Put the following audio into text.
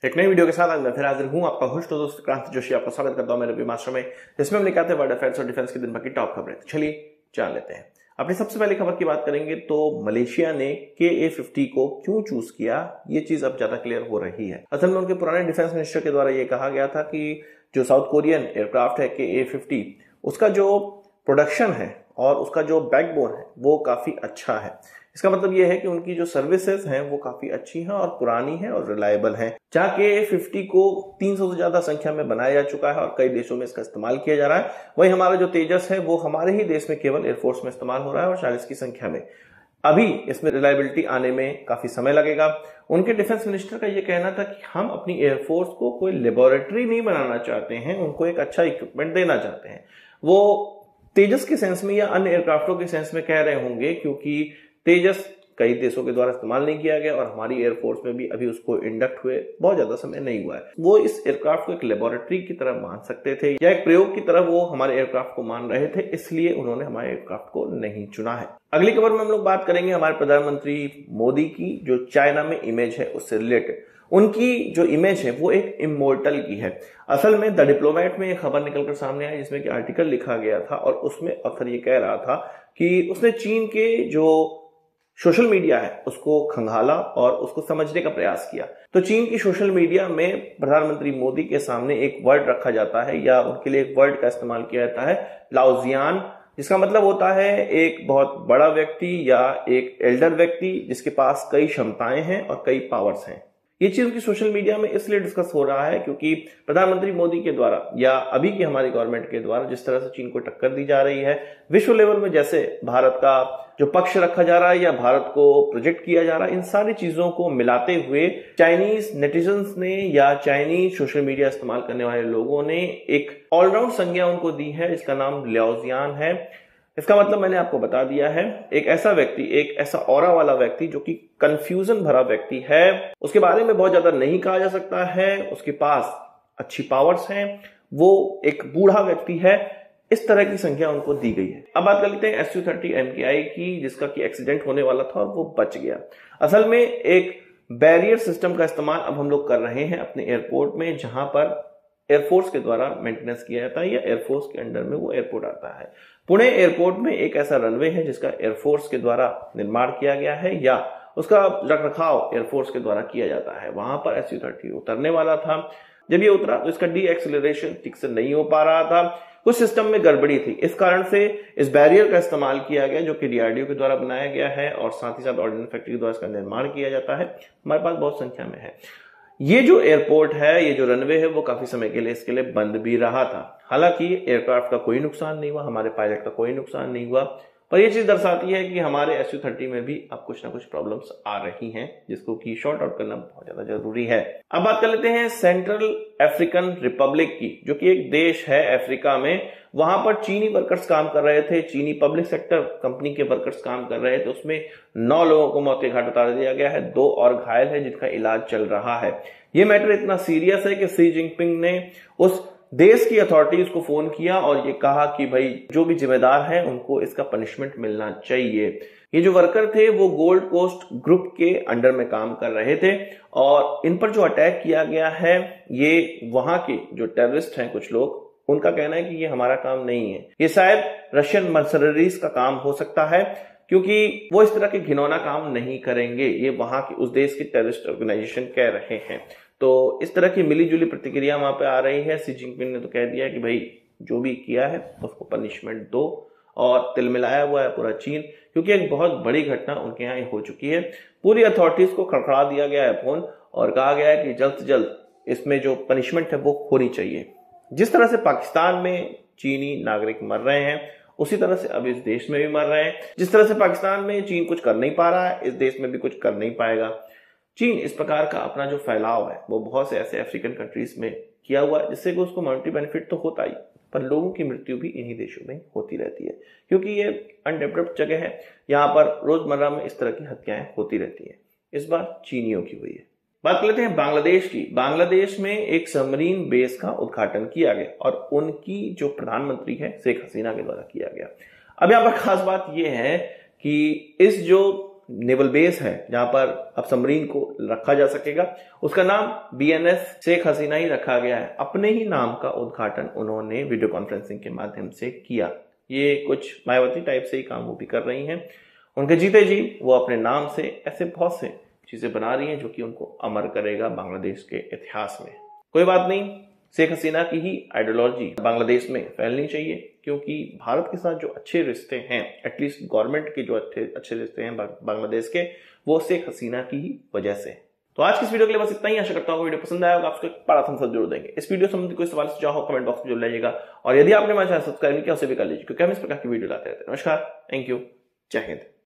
एक नई वीडियो के साथ आज मैं फिर हाजिर हूं, आपका होस्ट दोस्त क्रांति जोशी आपका स्वागत करता हूं मेरे रिव्यू मास्टर में, जिसमें हम लेकर आते हैं वर्ल्ड अफेयर्स और डिफेंस की दिन भर की टॉप खबरें। चलिए जान लेते हैं। अपनी सबसे पहली खबर की बात करेंगे तो मलेशिया ने KA-50 को क्यों चूज किया, ये चीज अब ज्यादा क्लियर हो रही है। असल में उनके पुराने डिफेंस मिनिस्टर के द्वारा ये कहा गया था कि जो साउथ कोरियन एयरक्राफ्ट है KA-50, उसका जो प्रोडक्शन है और उसका जो बैकबोन है वो काफी अच्छा है। इसका मतलब ये है कि उनकी जो सर्विसेज हैं वो काफी अच्छी हैं और पुरानी हैं और रिलायबल हैं। जहां KA-50 को 300 से ज्यादा संख्या में बनाया जा चुका है और कई देशों में इसका इस्तेमाल किया जा रहा है, वहीं हमारा जो तेजस है वो हमारे ही देश में केवल एयरफोर्स में इस्तेमाल हो रहा है और 40 की संख्या में। अभी इसमें रिलायबिलिटी आने में काफी समय लगेगा। उनके डिफेंस मिनिस्टर का ये कहना था कि हम अपनी एयरफोर्स को कोई लेबोरेटरी नहीं बनाना चाहते हैं, उनको एक अच्छा इक्विपमेंट देना चाहते हैं। वो तेजस के सेंस में या अन्य एयरक्राफ्टों के सेंस में कह रहे होंगे, क्योंकि तेजस कई देशों के द्वारा इस्तेमाल नहीं किया गया और हमारी एयरफोर्स में भी अभी उसको इंडक्ट हुए बहुत ज्यादा समय नहीं हुआ है। वो इस एयरक्राफ्ट को एक लेबोरेटरी की तरह मान सकते थे या एक प्रयोग की तरह वो हमारे एयरक्राफ्ट को मान रहे थे, इसलिए उन्होंने हमारे एयरक्राफ्ट को नहीं चुना है। अगली खबर में हम लोग बात करेंगे हमारे प्रधानमंत्री मोदी की, जो चाइना में इमेज है उससे रिलेटेड। उनकी जो इमेज है वो एक इमोर्टल की है। असल में द डिप्लोमेट में एक खबर निकलकर सामने आई जिसमें कि आर्टिकल लिखा गया था और उसमें ऑथर ये कह रहा था कि उसने चीन के जो सोशल मीडिया है उसको खंगाला और उसको समझने का प्रयास किया। तो चीन की सोशल मीडिया में प्रधानमंत्री मोदी के सामने एक वर्ड रखा जाता है या उनके लिए एक वर्ड का इस्तेमाल किया जाता है, लाओजियान, जिसका मतलब होता है एक बहुत बड़ा व्यक्ति या एक एल्डर व्यक्ति जिसके पास कई क्षमताएं हैं और कई पावर्स हैं। ये चीज की सोशल मीडिया में इसलिए डिस्कस हो रहा है क्योंकि प्रधानमंत्री मोदी के द्वारा या अभी की हमारी गवर्नमेंट के द्वारा जिस तरह से चीन को टक्कर दी जा रही है, विश्व लेवल में जैसे भारत का जो पक्ष रखा जा रहा है या भारत को प्रोजेक्ट किया जा रहा है, इन सारी चीजों को मिलाते हुए चाइनीज नेटिजन्स ने या चाइनीज सोशल मीडिया इस्तेमाल करने वाले लोगों ने एक ऑलराउंड संज्ञा उनको दी है जिसका नाम लाओजियान है। इसका मतलब मैंने आपको बता दिया है, एक ऐसा व्यक्ति, एक ऐसा ऑरा वाला व्यक्ति जो कि कंफ्यूजन भरा व्यक्ति है, उसके बारे में बहुत ज्यादा नहीं कहा जा सकता है, उसके पास अच्छी पावर्स हैं, वो एक बूढ़ा व्यक्ति है, इस तरह की संख्या उनको दी गई है। अब बात कर लेते हैं Su-30 MKI की, जिसका कि एक्सीडेंट होने वाला था और वो बच गया। असल में एक बैरियर सिस्टम का इस्तेमाल अब हम लोग कर रहे हैं अपने एयरपोर्ट में, जहां पर एयरफोर्स के द्वारा मेंटेनेंस किया जाता है या एयरफोर्स के अंडर में वो एयरपोर्ट आता है। पुणे एयरपोर्ट में एक ऐसा रनवे है जिसका एयरफोर्स के द्वारा निर्माण किया गया है या उसका रखरखाव एयरफोर्स के द्वारा किया जाता है। वहां पर Su-30 उतरने वाला था। जब ये उतरा तो इसका डी एक्सेलरेशन ठीक से नहीं हो पा रहा था, कुछ सिस्टम में गड़बड़ी थी। इस कारण से इस बैरियर का इस्तेमाल किया गया जो कि DRDO के द्वारा बनाया गया है और साथ ही साथ ऑर्डिनेंस फैक्ट्री के द्वारा इसका निर्माण किया जाता है। हमारे पास बहुत संख्या में है। ये जो एयरपोर्ट है, ये जो रनवे है, वो काफी समय के लिए इसके लिए बंद भी रहा था। हालांकि एयरक्राफ्ट का कोई नुकसान नहीं हुआ, हमारे पायलट का कोई नुकसान नहीं हुआ, पर यह चीज दर्शाती है कि हमारे Su-30 में भी अब कुछ ना कुछ प्रॉब्लम्स आ रही हैं जिसको कि शॉर्ट आउट करना बहुत ज्यादा जरूरी है। अब बात कर लेते हैं सेंट्रल अफ्रीकन रिपब्लिक की, जो कि एक देश है अफ्रीका में। वहां पर चीनी वर्कर्स काम कर रहे थे, चीनी पब्लिक सेक्टर कंपनी के वर्कर्स काम कर रहे थे। उसमें 9 लोगों को मौत के घाट उतार दिया गया है, 2 और घायल है जिनका इलाज चल रहा है। यह मैटर इतना सीरियस है कि शी जिनपिंग ने उस देश की अथॉरिटीज को फोन किया और ये कहा कि भाई जो भी जिम्मेदार है उनको इसका पनिशमेंट मिलना चाहिए। ये जो वर्कर थे वो गोल्ड कोस्ट ग्रुप के अंडर में काम कर रहे थे और इन पर जो अटैक किया गया है, ये वहां के जो टेररिस्ट हैं कुछ लोग, उनका कहना है कि ये हमारा काम नहीं है, ये शायद रशियन मर्सनरीज का काम हो सकता है, क्योंकि वो इस तरह के घिनौना काम नहीं करेंगे। ये वहां के उस देश की टेररिस्ट ऑर्गेनाइजेशन कह रहे हैं। तो इस तरह की मिली जुली प्रतिक्रिया वहां पे आ रही है। शी जिनपिंग ने तो कह दिया कि भाई जो भी किया है उसको पनिशमेंट दो, और तिलमिलाया हुआ है पूरा चीन, क्योंकि एक बहुत बड़ी घटना उनके यहाँ हो चुकी है। पूरी अथॉरिटीज को खड़खड़ा दिया गया है फोन और कहा गया है कि जल्द से जल्द इसमें जो पनिशमेंट है वो होनी चाहिए। जिस तरह से पाकिस्तान में चीनी नागरिक मर रहे हैं, उसी तरह से अब इस देश में भी मर रहे हैं। जिस तरह से पाकिस्तान में चीन कुछ कर नहीं पा रहा है, इस देश में भी कुछ कर नहीं पाएगा। चीन इस प्रकार का अपना जो फैलाव है वो बहुत से ऐसे अफ्रीकन कंट्रीज में किया हुआ है जिससे कि उसको मॉनेटरी बेनिफिट तो होता ही, पर लोगों की मृत्यु भी इन्हीं देशों में होती रहती है, क्योंकि ये अनडेवलप्ड जगह है। यहाँ पर रोजमर्रा में इस तरह की हत्याएं होती रहती है। इस बार चीनियों की हुई है। बात कर लेते हैं बांग्लादेश की। बांग्लादेश में एक सबमरीन बेस का उद्घाटन किया गया और उनकी जो प्रधानमंत्री है शेख हसीना के द्वारा किया गया। अब यहाँ पर खास बात यह है कि इस जो नेवल बेस है जहां पर अब सबमरीन को रखा जा सकेगा, उसका नाम BNS शेख हसीना ही रखा गया है। अपने ही नाम का उद्घाटन उन्होंने वीडियो कॉन्फ्रेंसिंग के माध्यम से किया। ये कुछ मायावती टाइप से ही काम वो भी कर रही हैं। उनके जीते जी वो अपने नाम से ऐसे बहुत से चीजें बना रही हैं जो कि उनको अमर करेगा बांग्लादेश के इतिहास में। कोई बात नहीं, शेख हसीना की ही आइडियोलॉजी बांग्लादेश में फैलनी चाहिए, क्योंकि भारत के साथ जो अच्छे रिश्ते हैं, एटलीस्ट गवर्नमेंट के जो अच्छे रिश्ते हैं बांग्लादेश के, वो शेख हसीना की ही वजह से। तो आज की इस वीडियो के लिए बस इतना ही। आशा करता हूँ वीडियो पसंद आया होगा, आपको एक बड़ा thumbs up जरूर देंगे। इस वीडियो संबंधी कोई सवाल सुझाव हो कमेंट बॉक्स में जरूर लाइएगा, और यदि आपने हमारे चैनल सब्सक्राइब नहीं किया उसे भी कर लीजिए, क्योंकि हम इस प्रकार की वीडियो लाते रहते हैं। नमस्कार, थैंक यू, जय हिंद।